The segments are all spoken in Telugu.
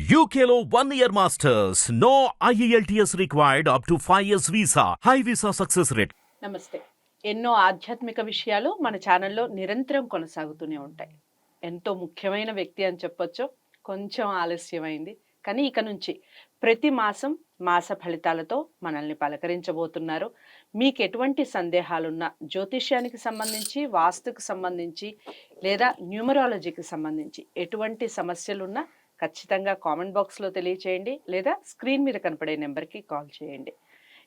UKLO 1 year masters. No IELTS required up to 5 years visa. High visa success rate. నమస్తే. ఎన్నో ఆధ్యాత్మిక విషయాలు మన ఛానల్లో నిరంతరం కొనసాగుతూనే ఉంటాయి. ఎంతో ముఖ్యమైన వ్యక్తి అని చెప్పొచ్చు. కొంచెం ఆలస్యమైంది, కానీ ఇక నుంచి ప్రతి మాసం మాస ఫలితాలతో మనల్ని పలకరించబోతున్నారు. మీకు ఎటువంటి సందేహాలున్నా జ్యోతిష్యానికి సంబంధించి, వాస్తుకు సంబంధించి లేదా న్యూమరాలజీకి సంబంధించి ఎటువంటి సమస్యలున్నా ఖచ్చితంగా కామెంట్ బాక్స్లో తెలియచేయండి, లేదా స్క్రీన్ మీద కనపడే నెంబర్కి కాల్ చేయండి.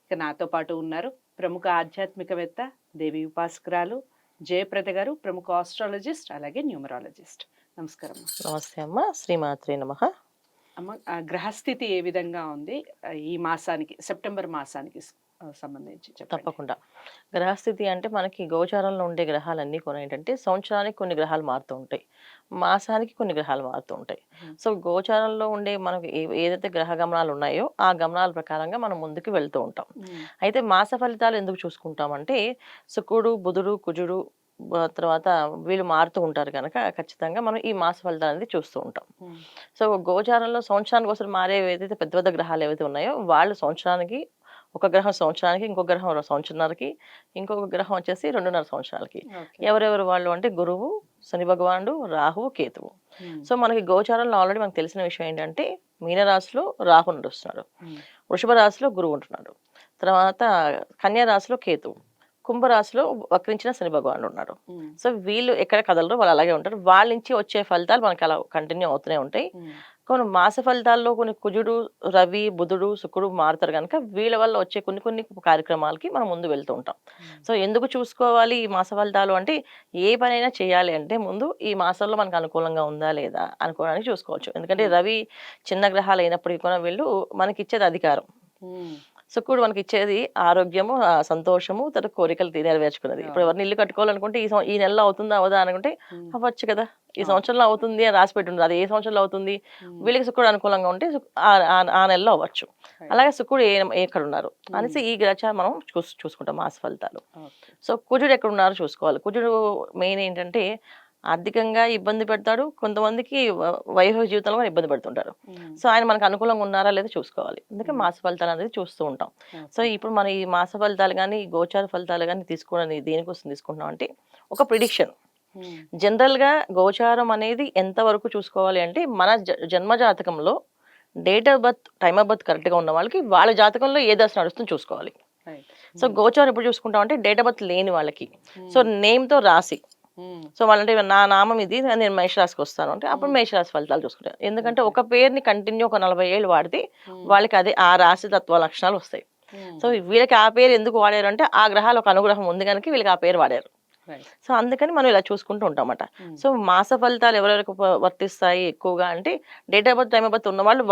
ఇక నాతో పాటు ఉన్నారు ప్రముఖ ఆధ్యాత్మికవేత్త, దేవి ఉపాసకురాలు జయప్రద గారు, ప్రముఖ ఆస్ట్రాలజిస్ట్ అలాగే న్యూమరాలజిస్ట్. నమస్కారం. నమస్తే అమ్మ. శ్రీమాత్రే నమః. అమ్మ, గ్రహస్థితి ఏ విధంగా ఉంది ఈ మాసానికి, సెప్టెంబర్ మాసానికి సంబంధించి చెప్పండి. తప్పకుండా. గ్రహస్థితి అంటే మనకి గోచారంలో ఉండే గ్రహాలన్నీ కూడా ఏంటంటే సంవత్సరానికి కొన్ని గ్రహాలు మారుతూ ఉంటాయి, మాసానికి కొన్ని గ్రహాలు మారుతూ ఉంటాయి. సో గోచారంలో ఉండే మనకి ఏదైతే గ్రహ గమనాలు ఉన్నాయో ఆ గమనాల ప్రకారంగా మనం ముందుకు వెళ్తూ ఉంటాం. అయితే మాస ఫలితాలు ఎందుకు చూసుకుంటామంటే శుక్రుడు, బుధుడు, కుజుడు తర్వాత వీళ్ళు మారుతూ ఉంటారు కనుక ఖచ్చితంగా మనం ఈ మాస ఫలితాలు అనేది చూస్తూ ఉంటాం. సో గోచారంలో సంవత్సరానికి ఒకసారి మారే ఏదైతే పెద్ద పెద్ద గ్రహాలు ఏవైతే ఉన్నాయో వాళ్ళు సంవత్సరానికి, ఒక గ్రహం సంవత్సరానికి, ఇంకో గ్రహం సంవత్సరానికి, ఇంకొక గ్రహం వచ్చేసి 2.5 సంవత్సరాలకి. ఎవరెవరు వాళ్ళు అంటే గురువు, శని భగవానుడు, రాహువు, కేతువు. సో మనకి గోచారంలో ఆల్రెడీ మనకు తెలిసిన విషయం ఏంటంటే మీనరాశిలో రాహు నడుస్తున్నాడు, వృషభ రాశిలో గురువు ఉంటున్నాడు, తర్వాత కన్యా రాశిలో కేతువు, కుంభరాశిలో వక్రించిన శని భగవానుడు ఉన్నాడు. సో వీళ్ళు ఎక్కడ కదలరు, వాళ్ళు అలాగే ఉంటారు. వాళ్ళ నుంచి వచ్చే ఫలితాలు మనకి అలా కంటిన్యూ అవుతూనే ఉంటాయి. కొన్ని మాస ఫలితాల్లో కొన్ని కుజుడు, రవి, బుధుడు, శుక్రుడు మారుతారు కనుక వీళ్ళ వల్ల వచ్చే కొన్ని కొన్ని కార్యక్రమాలకి మనం ముందు వెళ్తూ ఉంటాం. సో ఎందుకు చూసుకోవాలి ఈ మాస ఫలితాలు అంటే, ఏ పనైనా చేయాలి అంటే ముందు ఈ మాసంలో మనకు అనుకూలంగా ఉందా లేదా అనుకోవడానికి చూసుకోవచ్చు. ఎందుకంటే రవి చిన్న గ్రహాలు అయినప్పటికీ కూడా వీళ్ళు మనకి ఇచ్చేది అధికారం, శుక్రుడు మనకి ఇచ్చేది ఆరోగ్యము, సంతోషము, తర్వాత కోరికలు నెరవేర్చుకున్నది. ఇప్పుడు ఎవరిని ఇల్లు కట్టుకోవాలనుకుంటే ఈ నెలలో అవుతుందా అవదా అనుకుంటే అవ్వచ్చు కదా, ఈ సంవత్సరంలో అవుతుంది అని రాసి పెట్టుండదు. అది ఏ సంవత్సరంలో అవుతుంది, వీళ్ళకి శుక్రుడు అనుకూలంగా ఉంటే ఆ నెలలో అవ్వచ్చు. అలాగే శుక్రుడు ఎక్కడ ఉన్నారు అనేసి ఈ గ్రహాలు మనం చూసుకుంటాం మాస ఫలితాలు. సో కుజుడు ఎక్కడ ఉన్నారో చూసుకోవాలి. కుజుడు మెయిన్ ఏంటంటే ఆర్థికంగా ఇబ్బంది పెడతాడు, కొంతమందికి వైవాహిక జీవితంలో కూడా ఇబ్బంది పెడుతుంటారు. సో ఆయన మనకు అనుకూలంగా ఉన్నారా లేదా చూసుకోవాలి. అందుకే మాస ఫలితాలు అనేది చూస్తూ ఉంటాం. సో ఇప్పుడు మన ఈ మాస ఫలితాలు కానీ గోచార ఫలితాలు కానీ తీసుకోవడం దేనికోసం తీసుకుంటున్నాం అంటే ఒక ప్రిడిక్షన్. జనరల్ గా గోచారం అనేది ఎంత వరకు చూసుకోవాలి అంటే మన జన్మ జాతకంలో date of birth, time of birth correct గా ఉన్న వాళ్ళకి వాళ్ళ జాతకంలో ఏ దశ నడుస్తుందో చూసుకోవాలి. సో గోచారం ఎప్పుడు చూసుకుంటాం అంటే డేట్ ఆఫ్ బర్త్ లేని వాళ్ళకి, సో నేమ్ తో రాసి, సో వాళ్ళంటే నా నామం ఇది, నేను మేషరాశికి వస్తాను అంటే అప్పుడు మేషరాశి ఫలితాలు చూసుకుంటారు. ఎందుకంటే ఒక పేరుని కంటిన్యూ ఒక 40 ఏళ్ళు వాడితే వాళ్ళకి అదే ఆ రాశి తత్వ లక్షణాలు వస్తాయి. సో వీళ్ళకి ఆ పేరు ఎందుకు వాడారు అంటే ఆ గ్రహాలు ఒక అనుగ్రహం ఉంది కనుక వీళ్ళకి ఆ పేరు వాడారు. సో అందుకని మనం ఇలా చూసుకుంటూ ఉంటామట. సో మాస ఫలితాలు ఎవరెవరికి వర్తిస్తాయి ఎక్కువగా అంటే date of birth, time of birth ఉన్న వాళ్ళు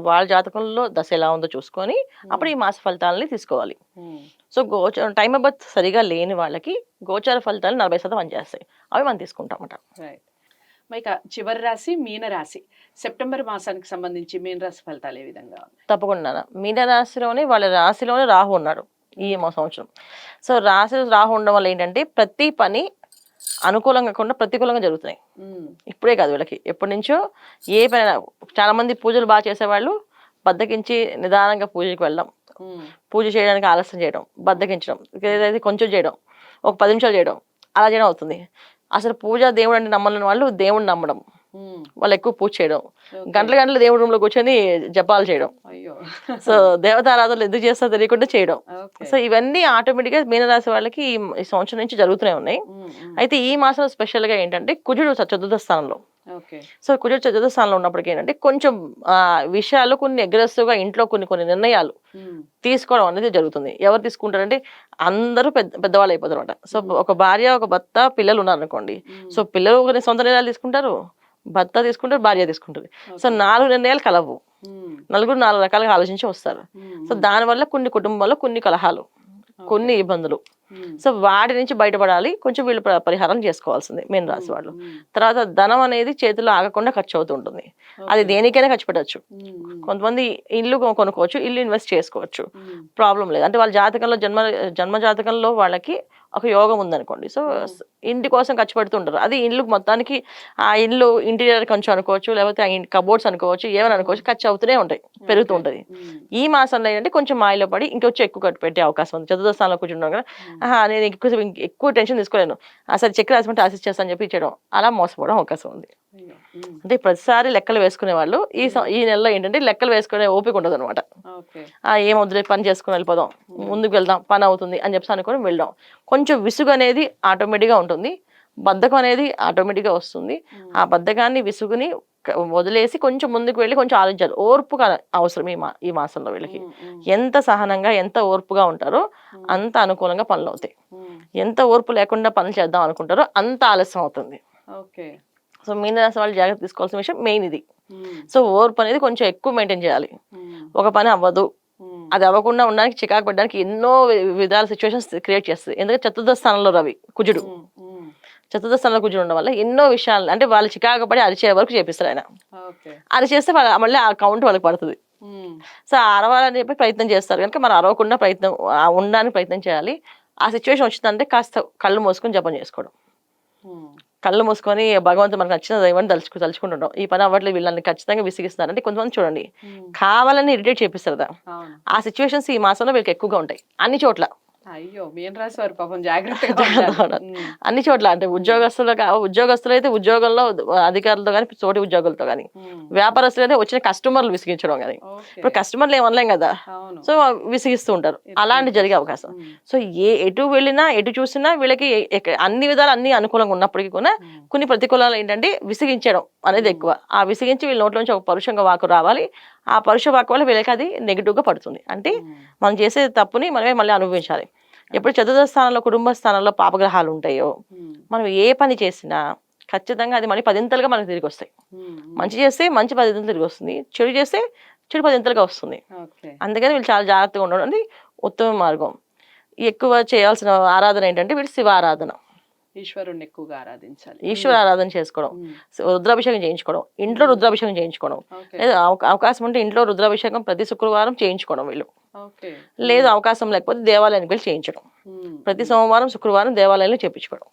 వాళ్ళ జాతకంలో దశ ఎలా ఉందో చూసుకొని అప్పుడు ఈ మాస ఫలితాలని తీసుకోవాలి. సో టైమ్ ఆఫ్ బర్త్ సరిగా లేని వాళ్ళకి గోచార ఫలితాలు 40% పనిచేస్తాయి, అవి మనం తీసుకుంటామట. ఇక చివరి రాశి మీన రాశి, సెప్టెంబర్ మాసానికి సంబంధించి మీన రాశి ఫలితాలు ఏ విధంగా? తప్పకుండా. మీన రాశిలోనే వాళ్ళ రాశిలోనే రాహు ఉన్నాడు ఈ సంవత్సరం. సో రాశి రాహు ఉండడం వల్ల ఏంటంటే ప్రతి పని అనుకూలంగా కాకుండా ప్రతికూలంగా జరుగుతున్నాయి. ఇప్పుడే కాదు, వీళ్ళకి ఎప్పటి నుంచో ఏ పని. చాలా మంది పూజలు బాగా చేసేవాళ్ళు బద్దకించి నిదానంగా పూజకి వెళ్ళడం, పూజ చేయడానికి ఆలస్యం చేయడం, బద్దకించడం, ఏదైతే కొంచెం చేయడం, ఒక 10 నిమిషాలు చేయడం, అలా చేయడం అవుతుంది. అసలు పూజ దేవుడు అంటే నమ్మలేని వాళ్ళు దేవుడిని నమ్మడం, వాళ్ళు ఎక్కువ పూజ చేయడం, గంటల దేవుడి రూమ్ లో కూర్చొని జపాలు చేయడం, సో దేవతారాధనలు ఎందుకు చేస్తా తెలియకుండా చేయడం. సో ఇవన్నీ ఆటోమేటిక్ గా మీనరాశి వాళ్ళకి ఈ సంవత్సరం నుంచి జరుగుతూనే ఉన్నాయి. అయితే ఈ మాసం స్పెషల్ గా ఏంటంటే కుజుడు చతుర్థ స్థానంలో. సో కుజుడు చతుర్థ స్థానంలో ఉన్నప్పటికీ ఏంటంటే కొంచెం విషయాలు కొన్ని అగ్రెసివ్ గా ఇంట్లో కొన్ని నిర్ణయాలు తీసుకోవడం అనేది జరుగుతుంది. ఎవరు తీసుకుంటారంటే అందరూ పెద్దవాళ్ళు అయిపోతారు అనమాట. సో ఒక భార్య, ఒక భర్త, పిల్లలు ఉన్నారు అనుకోండి. సో పిల్లలు కొన్ని సొంత నిర్ణయాలు తీసుకుంటారు, భర్త తీసుకుంటారు, భార్య తీసుకుంటారు. సో 4 నిర్ణయాలు కలవు, నలుగురు 4 రకాలుగా ఆలోచించి వస్తారు. సో దానివల్ల కొన్ని కుటుంబాల్లో కొన్ని కలహాలు, కొన్ని ఇబ్బందులు. సో వాటి నుంచి బయటపడాలి, కొంచెం వీళ్ళు పరిహారం చేసుకోవాల్సింది మీన రాశి వాళ్ళు. తర్వాత ధనం అనేది చేతిలో ఆగకుండా ఖర్చు అవుతూ ఉంటుంది. అది దేనికైనా ఖర్చు పెట్టచ్చు. కొంతమంది ఇల్లు కొనుక్కోవచ్చు, ఇల్లు ఇన్వెస్ట్ చేసుకోవచ్చు, ప్రాబ్లం లేదు. అంటే వాళ్ళ జాతకంలో జన్మ జాతకంలో వాళ్ళకి ఒక యోగం ఉందనుకోండి. సో ఇంటి కోసం ఖర్చు పెడుతుంటారు. అది ఇల్లు మొత్తానికి ఆ ఇల్లు ఇంటీరియర్ కొంచెం అనుకోవచ్చు, లేకపోతే ఆ కబోర్డ్స్ అనుకోవచ్చు, ఏమని అనుకోవచ్చు, ఖర్చు అవుతూనే ఉంటాయి, పెరుగుతూ ఉంటుంది. ఈ మాసంలో ఏంటంటే కొంచెం మాయలో పడి ఇంకొంచెం ఎక్కువ ఖర్చు పెట్టే అవకాశం ఉంది. చతుర్థ స్థానంలో కూర్చుంటాం కదా, నేను ఎక్కువ టెన్షన్ తీసుకోలేను, అసలు చెక్ రాసిమంటే ఆశిస్ చేస్తాను చెప్పి ఇచ్చేయడం, అలా మోసపోవడం అవకాశం ఉంది. అంటే ప్రతిసారి లెక్కలు వేసుకునే వాళ్ళు ఈ నెలలో ఏంటంటే లెక్కలు వేసుకునే ఓపిక ఉండదు అనమాట. ఏం వద్దులే, పని చేసుకుని వెళ్ళిపోదాం, ముందుకు వెళ్దాం, పని అవుతుంది అని చెప్పి అనుకుని వెళ్దాం. కొంచెం విసుగు అనేది ఆటోమేటిక్గా ఉంటుంది, బద్ధకం అనేది ఆటోమేటిక్గా వస్తుంది. ఆ బద్ధకాన్ని విసుగుని వదిలేసి కొంచెం ముందుకు వెళ్ళి కొంచెం ఆలోచించాలి. ఓర్పుగా అవసరం ఈ మాసంలో వీళ్ళకి. ఎంత సహనంగా ఎంత ఓర్పుగా ఉంటారో అంత అనుకూలంగా పనులు అవుతాయి. ఎంత ఓర్పు లేకుండా పనులు చేద్దాం అనుకుంటారో అంత ఆలస్యం అవుతుంది. సో మీనరాశి వాళ్ళు జాగ్రత్త తీసుకోవాల్సిన విషయం మెయిన్ ఇది. సో ఓర్పు అనేది కొంచెం ఎక్కువ మెయింటైన్ చేయాలి. ఒక పని అవ్వదు, అది అవ్వకుండా ఉండడానికి చికాకు పడడానికి ఎన్నో విధాల సిచ్యువేషన్స్ క్రియేట్ చేస్తుంది. ఎందుకంటే చతుర్థ స్థానంలో రవి కుజుడు, చతుర్థ స్థానంలో కుజుడు ఉండడం వల్ల ఎన్నో విషయాలు అంటే వాళ్ళు చికాకు పడి అరిచే వరకు చేపిస్తారు ఆయన. అరిచేస్తే మళ్ళీ ఆ కౌంట్ వాళ్ళకి పడుతుంది. సో అరవాలని చెప్పి ప్రయత్నం చేస్తారు కనుక మనం అరవకుండా ఉండడానికి ప్రయత్నం చేయాలి. ఆ సిచ్యువేషన్ వచ్చిందంటే కాస్త కళ్ళు మూసుకొని జపం చేసుకోవడం, కళ్ళు మూసుకొని భగవంతుడు మనకు నచ్చిన దైవాన్ని తలుచుకుంటుంటాం. ఈ పని అవ్వట్లేదు, వీళ్ళని ఖచ్చితంగా విసిగిస్తారు అంటే కొంతమంది చూడండి కావాలని ఇరిటేట్ చేపిస్తారు. ఆ సిచ్యువేషన్స్ ఈ మాసంలో వీళ్ళకి ఎక్కువగా ఉంటాయి అన్ని చోట్ల. అయ్యో, మీన రాశి వారు పాపం జాగ్రత్తగా అన్ని చోట్ల. అంటే ఉద్యోగస్తులు అయితే ఉద్యోగంలో అధికారులతో కానీ, తోటి ఉద్యోగులతో కానీ, వ్యాపారస్తులు అయితే వచ్చిన కస్టమర్లు విసిగించడం కానీ. ఇప్పుడు కస్టమర్లు ఏమనలేం కదా, సో విసిగిస్తూ ఉంటారు, అలాంటి జరిగే అవకాశం. సో ఎటు వెళ్ళినా ఎటు చూసినా వీళ్ళకి అన్ని విధాలు అన్ని అనుకూలంగా ఉన్నప్పటికీ కూడా కొన్ని ప్రతికూలాలు ఏంటంటే విసిగించడం అనేది ఎక్కువ. ఆ విసిగించి వీళ్ళ నోట్ల నుంచి ఒక పరుషంగా వాకు రావాలి. ఆ పరుష వాకు వల్ల వీళ్ళకి అది నెగిటివ్గా పడుతుంది. అంటే మనం చేసే తప్పుని మనమే మళ్ళీ అనుభవించాలి. ఎప్పుడు చతుర్థ స్థానంలో కుటుంబ స్థానంలో పాపగ్రహాలు ఉంటాయో మనం ఏ పని చేసినా ఖచ్చితంగా అది మళ్ళీ 10ంతలుగా మనకు తిరిగి వస్తాయి. మంచి చేస్తే మంచి 10ంతలు తిరిగి వస్తుంది, చెడు చేస్తే చెడు 10ంతలుగా వస్తుంది. అందుకని వీళ్ళు చాలా జాగ్రత్తగా ఉండడం అనేది ఉత్తమ మార్గం. ఎక్కువ చేయాల్సిన ఆరాధన ఏంటంటే వీళ్ళు శివ ఆరాధన, ఈశ్వరుణ్ణి ఎక్కువగా ఆరాధించాలి, ఈశ్వర ఆరాధన చేసుకోవడం, రుద్రాభిషేకం చేయించుకోవడం, ఇంట్లో రుద్రాభిషేకం చేయించుకోవడం, లేదా అవకాశం ఉంటే ఇంట్లో రుద్రాభిషేకం ప్రతి శుక్రవారం చేయించుకోవడం వీళ్ళు, లేదు అవకాశం లేకపోతే దేవాలయానికి వెళ్ళి చేయించడం, ప్రతి సోమవారం శుక్రవారం దేవాలయంలో చేయించుకోవడం.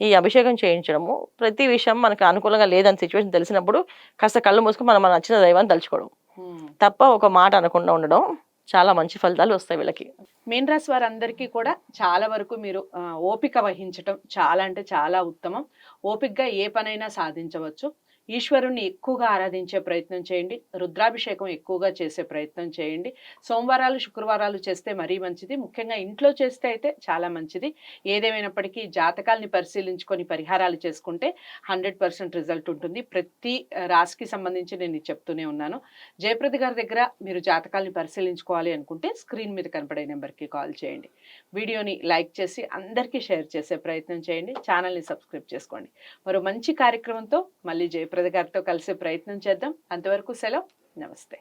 ఈ అభిషేకం చేయించడము ప్రతి విషయం మనకు అనుకూలంగా లేదని సిచ్యువేషన్ తెలిసినప్పుడు కాస్త కళ్ళు మూసుకొని మనం నచ్చిన దైవాన్ని తలుచుకోవడం తప్ప ఒక మాట అనకుండా ఉండడం, చాలా మంచి ఫలితాలు వస్తాయి వీళ్ళకి. మీన రాశి వారందరికీ కూడా చాలా వరకు మీరు ఓపిక వహించటం చాలా అంటే చాలా ఉత్తమం. ఓపికగా ఏ పనైనా సాధించవచ్చు. ఈశ్వరుణ్ణి ఎక్కువగా ఆరాధించే ప్రయత్నం చేయండి, రుద్రాభిషేకం ఎక్కువగా చేసే ప్రయత్నం చేయండి. సోమవారాలు శుక్రవారాలు చేస్తే మరీ మంచిది, ముఖ్యంగా ఇంట్లో చేస్తే అయితే చాలా మంచిది. ఏదేమైనప్పటికీ జాతకాల్ని పరిశీలించుకొని పరిహారాలు చేసుకుంటే 100% రిజల్ట్ ఉంటుంది. ప్రతి రాశికి సంబంధించి నేను చెప్తూనే ఉన్నాను. జయప్రద గారి దగ్గర మీరు జాతకాల్ని పరిశీలించుకోవాలి అనుకుంటే స్క్రీన్ మీద కనపడే నెంబర్కి కాల్ చేయండి. వీడియోని లైక్ చేసి అందరికీ షేర్ చేసే ప్రయత్నం చేయండి. ఛానల్ని సబ్స్క్రైబ్ చేసుకోండి. మరో మంచి కార్యక్రమంతో మళ్ళీ జయప్రద గారితో కలిసే ప్రయత్నం చేద్దాం. అంతవరకు సెలవు, నమస్తే.